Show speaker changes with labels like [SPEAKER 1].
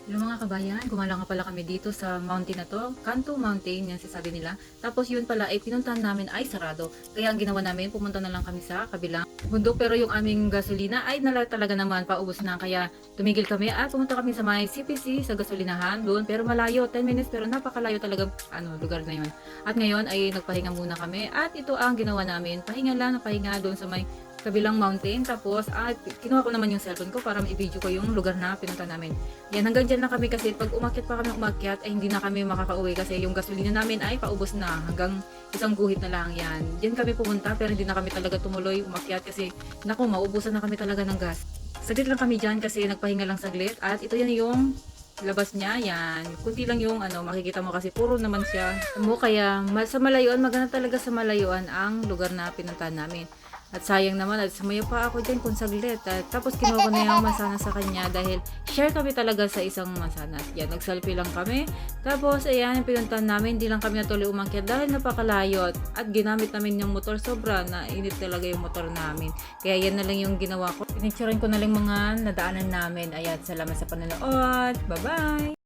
[SPEAKER 1] Yung mga kabayan, gumala nga pala kami dito sa mountain na to. Kanto Mountain, yan sasabi nila. Tapos yun pala ay pinuntahan namin ay sarado. Kaya ang ginawa namin, pumunta na lang kami sa kabilang bundok. Pero yung aming gasolina ay talaga naman paubos na. Kaya tumigil kami at pumunta kami sa may CPC sa gasolinahan doon. Pero malayo, 10 minutes pero napakalayo talaga lugar na yun. At ngayon ay nagpahinga muna kami. At ito ang ginawa namin. Pahinga lang, pahinga doon sa may kabilang mountain. Tapos kinuha ko naman yung cellphone ko para ma-video ko yung lugar na pinunta namin. Yan, hanggang dyan lang kami kasi pag umakyat pa kami ay hindi na kami makakauwi kasi yung gasolina namin ay paubos na. Hanggang isang guhit na lang yan. Diyan kami pumunta pero hindi na kami talaga tumuloy umakyat kasi naku, maubusan na kami talaga ng gas. Saglit lang kami dyan kasi nagpahinga lang saglit at ito yan yung labas niya, yan. Kunti lang yung makikita mo kasi puro naman siya. Kaya sa malayuan, maganda talaga sa malayuan ang lugar na pinuntahan namin. At sayang naman, at sumayo pa ako dyan kung saglit. At tapos kinuha ko na yung masana sa kanya dahil share kami talaga sa isang masana. Yan, nag-selfie lang kami. Tapos, ayan, yung pinuntahan namin, hindi lang kami natuloy umakyat dahil napakalayo. At ginamit namin yung motor, sobra na init talaga yung motor namin. Kaya yan na lang yung ginawa ko. Pinicturean ko na lang mga nadaanan namin. Ayan, salamat sa panonood. Bye-bye!